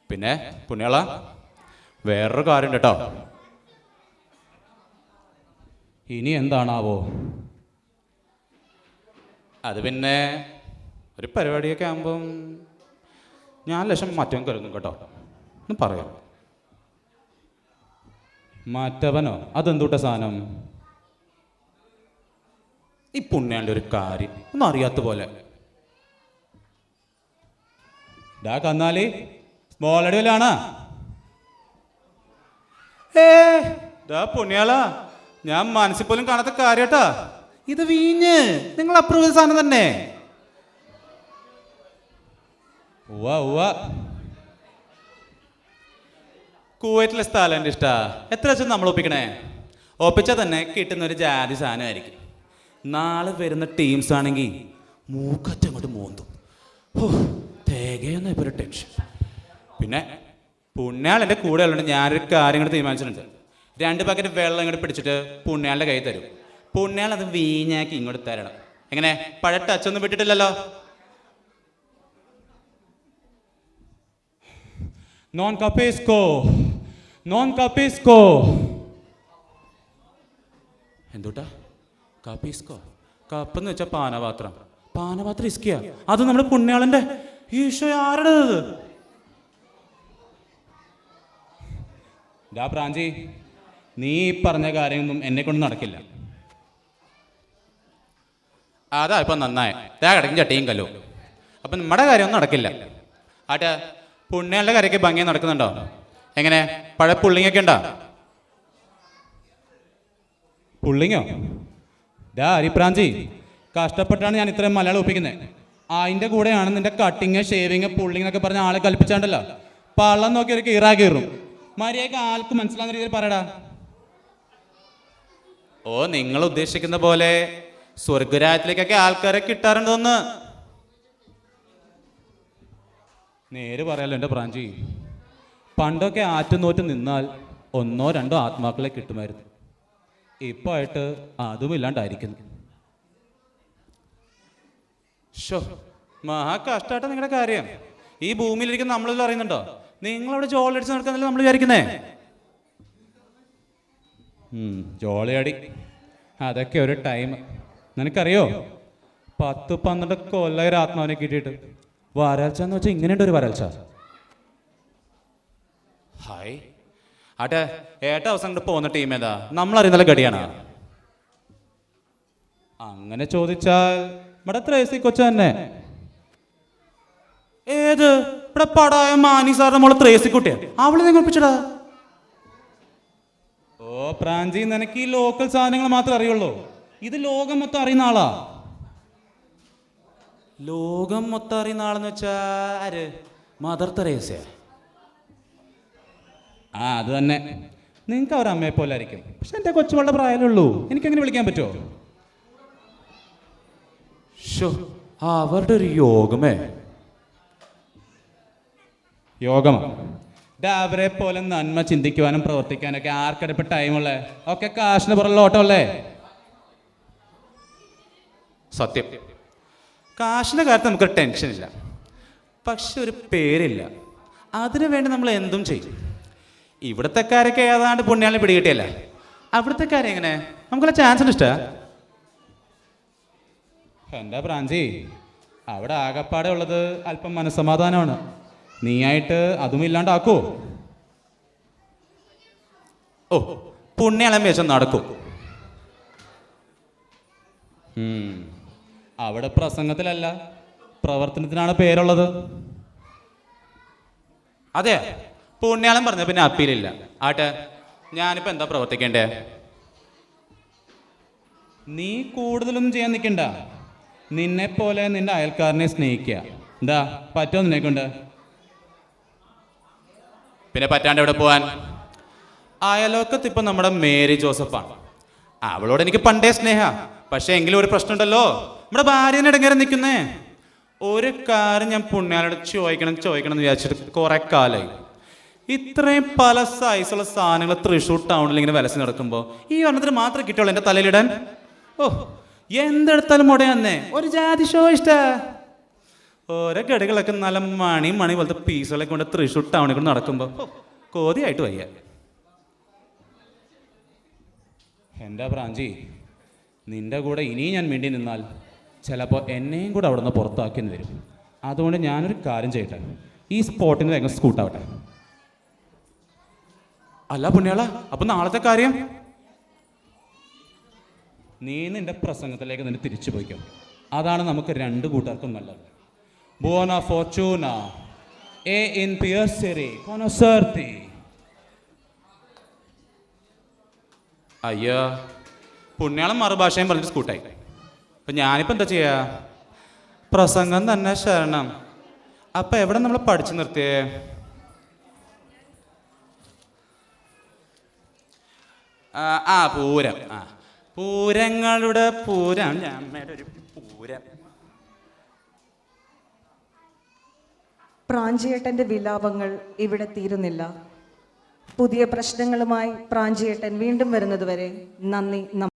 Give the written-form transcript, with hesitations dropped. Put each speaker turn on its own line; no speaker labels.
പിന്നെ പുണ്യാള വേറൊരു കാര്യം കേട്ടോ. ഇനി എന്താണാവോ? അത് പിന്നെ ഒരു പരിപാടിയൊക്കെ ആകുമ്പം ഞാൻ ലക്ഷം മാറ്റം കരുതും കേട്ടോ. ഒന്ന് പറയാം. മാറ്റവനോ? അതെന്തൂട്ട സാധനം? ഈ പുണ്യാൻ്റെ ഒരു കാര്യം ഒന്നും അറിയാത്ത പോലെ. ഡാ കന്നാലി, സ്മോൾ അടിയിലാണ്. പുണ്യാളാ, ഞാൻ മനസ്സിൽ പോലും കാണാത്ത കാര്യട്ടാ. ഇത് വീഞ്ഞ് നിങ്ങൾ അപ്രൂവ് ചെയ്ത സാധനം തന്നെ. കുവൈറ്റിലെ സ്ഥലം എൻ്റെ ഇഷ്ടാ. എത്ര വെച്ചാൽ നമ്മൾ ഒപ്പിക്കണേ? ഒപ്പിച്ചാൽ തന്നെ കിട്ടുന്ന ഒരു ജാതി സാധനമായിരിക്കും. നാളെ വരുന്ന ടീംസ് ആണെങ്കിൽ മൂക്കറ്റം അങ്ങോട്ട് മോന്തും. തേകയെന്ന ഇപ്പോൾ ഒരു ടെൻഷൻ. പിന്നെ പുണ്യാളെൻ്റെ കൂടെ ഉള്ളത് ഞാനൊരു കാര്യം കൂടെ തീരുമാനിച്ചിട്ടുണ്ട്. 2 പാക്കറ്റ് വെള്ളം ഇങ്ങോട്ട് പിടിച്ചിട്ട് പുണ്യാളുടെ കയ്യിൽ തരും. പുണ്യാൾ അത് വീഞ്ഞാക്കി ഇങ്ങോട്ട് തരണം. എങ്ങനെ? പഴയ ടച്ചൊന്നും വിട്ടിട്ടില്ലല്ലോ. Non കപ്പേസ്കോ, non കപ്പേസ്കോ. എന്തൂട്ടാ കപ്പീസ്കോ? കപ്പെന്ന് വെച്ചാൽ പാനപാത്രം. പാനപാത്രം ഇസ്കിയ? അത് നമ്മുടെ പുണ്യാളന്റെ. ഈശോ, ആരുടേത്? ഡാ പ്രാഞ്ചി, നീ പറഞ്ഞ കാര്യമൊന്നും എന്നെ കൊണ്ട് നടക്കില്ല. അതാ ഇപ്പം നന്നായി. കിടക്കും ചട്ടിയും കല്ലോ. അപ്പം നമ്മുടെ കാര്യമൊന്നും നടക്കില്ല. ആട്ടെ, പുണ്യാളുടെ കാര്യമൊക്കെ ഭംഗി നടക്കുന്നുണ്ടോ? എങ്ങനെ? പഴയ പുള്ളിങ്ങൊക്കെ ഉണ്ടോ? പുള്ളിങ്ങോ? ഡാ അരിപ്രാഞ്ചി, കഷ്ടപ്പെട്ടാണ് ഞാൻ ഇത്രയും മലയാളം ഒപ്പിക്കുന്നത്. അതിൻ്റെ കൂടെയാണ് നിന്റെ കട്ടിങ്, ഷേവിങ്, പുള്ളിങ് എന്നൊക്കെ പറഞ്ഞ ആളെ കൽപ്പിച്ചാണ്ടല്ലോ. പള്ളം നോക്കി ഒരു കീറാ കീറും. മര്യാദക്ക് ആൾക്ക് മനസ്സിലാവുന്ന രീതിയിൽ പറയടാ. ഓ, നിങ്ങൾ ഉദ്ദേശിക്കുന്ന പോലെ സ്വർഗരാജ്യത്തിലേക്കൊക്കെ ആൾക്കാരെ കിട്ടാറുണ്ടോന്ന്? നേര് പറയാലോ എൻ്റെ പ്രാഞ്ചി. പണ്ടൊക്കെ ആറ്റുനോറ്റ് നിന്നാൽ 1 or 2 ആത്മാക്കളെ കിട്ടുമായിരുന്നു. ഇപ്പൊ ആയിട്ട് അതും ഇല്ലാണ്ടായിരിക്കുന്നു. മഹാ കഷ്ടാട്ട നിങ്ങളുടെ കാര്യം. ഈ ഭൂമിയിലിരിക്കുന്ന നമ്മളെല്ലാം അറിയുന്നുണ്ടോ? നിങ്ങളവിടെ ജോളടിച്ച് നടക്കുന്നല്ലേ നമ്മൾ വിചാരിക്കുന്നേ? ജോളിയടി അതൊക്കെ ഒരു ടൈം. നിനക്കറിയോ, 10-12 കൊല്ലം ആത്മാവിനെ കിട്ടിയിട്ട് വരൾച്ച എന്ന് വെച്ചാൽ ഇങ്ങനെയുണ്ട് ഒരു വരൾച്ച. ഹായ് ആട്ടെ, ഏട്ട അവസാനം കൊണ്ട് പോകുന്ന ടീം ഏതാ? നമ്മളറിയുന്ന ഗടിയാണ്. അങ്ങനെ ചോദിച്ചാൽ ഇവിടെ ത്രേസി കൊച്ച തന്നെ. ഏത്? ഇവിടെ പടായ മാനി സാറിന്റെ മോളെ ത്രേസി കുട്ടിയാ. അവളെ നിങ്ങൾ ഒപ്പിച്ചടാ. ഓ പ്രാഞ്ചി, നിനക്ക് ഈ ലോക്കൽ സാധനങ്ങൾ മാത്രമേ അറിയുള്ളൂ. ഇത് ലോകം മൊത്തം അറിയുന്ന ആളാ. ലോകം മൊത്തം അറിയുന്ന ആളെന്ന് വെച്ചാ ആര്? Mother Teresa. അത് തന്നെ. നിങ്ങൾക്ക് അവർ അമ്മയെ പോലെ ആയിരിക്കും. പക്ഷെ എൻ്റെ കൊച്ചുമകളുടെ പ്രായമേ ഉള്ളൂ. എനിക്കങ്ങനെ വിളിക്കാൻ പറ്റുമോ? അവരുടെ ഒരു യോഗമേ. യോഗമോ? അവരെ പോലെ നന്മ ചിന്തിക്കുവാനും പ്രവർത്തിക്കാനൊക്കെ ആർക്കടപ്പ് ടൈമുള്ളേ? ഒക്കെ കാശിന് പുറമുള്ള ഓട്ടമല്ലേ? സത്യം, കാശിന്റെ കാര്യത്തിൽ നമുക്കൊരു ടെൻഷൻ ഇല്ല. പക്ഷെ ഒരു പേരില്ല. അതിനു വേണ്ടി നമ്മൾ എന്തും ചെയ്യും. ഇവിടത്തെക്കാരൊക്കെ ഏതാണ്ട് പുണ്യാളെ പിടികിട്ടിയല്ല. അവിടത്തെക്കാരെ എങ്ങനെ? നമുക്കുള്ള ചാൻസ് ഉണ്ട്. ഇഷ്ട എന്താ പ്രാഞ്ചി, അവിടെ ആകപ്പാടെ ഉള്ളത് അല്പം മനസ്സമാധാനമാണ്. നീയായിട്ട് അതും ഇല്ലാണ്ടാക്കോ? ഓ, പുണ്യാളം വെച്ചാൽ നടക്കും. അവിടെ പ്രസംഗത്തിലല്ല, പ്രവർത്തനത്തിനാണ് പേരുള്ളത്. അതെ, പുണ്യാളം പറഞ്ഞ പിന്നെ അപ്പീലില്ല. ആട്ടെ, ഞാനിപ്പോ എന്താ പ്രവർത്തിക്കേണ്ടേ? നീ കൂടുതലൊന്നും ചെയ്യാൻ നിൽക്കണ്ട. നിന്നെ പോലെ നിന്റെ അയൽക്കാരനെ സ്നേഹിക്കുക. എന്താ പറ്റുമോ നിന്നെ കൊണ്ട്? പിന്നെ പറ്റാണ്ട് എവിടെ പോവാൻ? അയലോക്കത്ത് ഇപ്പൊ നമ്മുടെ മേരി ജോസഫാണ്. അവളോട് എനിക്ക് പണ്ടേ സ്നേഹ. പക്ഷെ എങ്കിലും ഒരു പ്രശ്നമുണ്ടല്ലോ, നമ്മുടെ ഭാര്യനെ ഇടങ്ങേറെ നിൽക്കുന്നേ. ഒരു കാര്യം ഞാൻ പുണ്യാളോട് ചോദിക്കണം എന്ന് വിചാരിച്ചിട്ട് കുറെ കാലമായി. ഇത്രയും പല സൈസുള്ള സാധനങ്ങൾ തൃശ്ശൂർ ടൗണിൽ ഇങ്ങനെ വിലസി നടക്കുമ്പോൾ ഈ ഒരെണ്ണത്തിന് മാത്രമേ കിട്ടുള്ളൂ എൻ്റെ തലയിലിടാൻ. ഓ, എന്തെടുത്താലും മുടയാന്നേ. ഒരു ജാതി ഷോ ഇഷ്ട. ഓരോ ഗടികളൊക്കെ നല്ല മണി പോലത്തെ പീസുകളൊക്കെ കൊണ്ട് തൃശ്ശൂർ ടൗണിൽ കൊണ്ട് നടക്കുമ്പോൾ കോതിയായിട്ട് വയ്യ. എൻ്റെ പ്രാഞ്ചി, നിൻ്റെ കൂടെ ഇനിയും ഞാൻ വേണ്ടി നിന്നാൽ ചിലപ്പോൾ എന്നെയും കൂടെ അവിടെ നിന്ന് പുറത്താക്കിയെന്ന് വരും. അതുകൊണ്ട് ഞാനൊരു കാര്യം ചെയ്യട്ടെ, ഈ സ്പോട്ടിന് വേഗം സ്കൂട്ടാവട്ടെ. അല്ല പുണ്യാള, അപ്പം നാളത്തെ കാര്യം? നീ നിൻ്റെ പ്രസംഗത്തിലേക്ക് നിന്നെ തിരിച്ചു പോയിക്കോ. അതാണ് നമുക്ക് രണ്ട് കൂട്ടുകാർക്കും നല്ലത്. Buona fortuna e in piacere conoscerti. അയ്യോ, പുണ്യാളം മറുഭാഷയും പറഞ്ഞിട്ട് സ്കൂട്ടായി. അപ്പം ഞാനിപ്പോൾ എന്താ ചെയ്യുക? പ്രസംഗം തന്നെ ശരണം. അപ്പം എവിടെ നമ്മൾ പഠിച്ചു നിർത്തിയേ? പൂരം. പൂരങ്ങളുടെ പൂരം, അമ്മയുടെ ഒരു പൂരം.
പ്രാഞ്ചിയേട്ടൻ്റെ വിലാപങ്ങൾ ഇവിടെ തീരുന്നില്ല. പുതിയ പ്രശ്നങ്ങളുമായി പ്രാഞ്ചിയേട്ടൻ വീണ്ടും വരുന്നതുവരെ നന്ദി.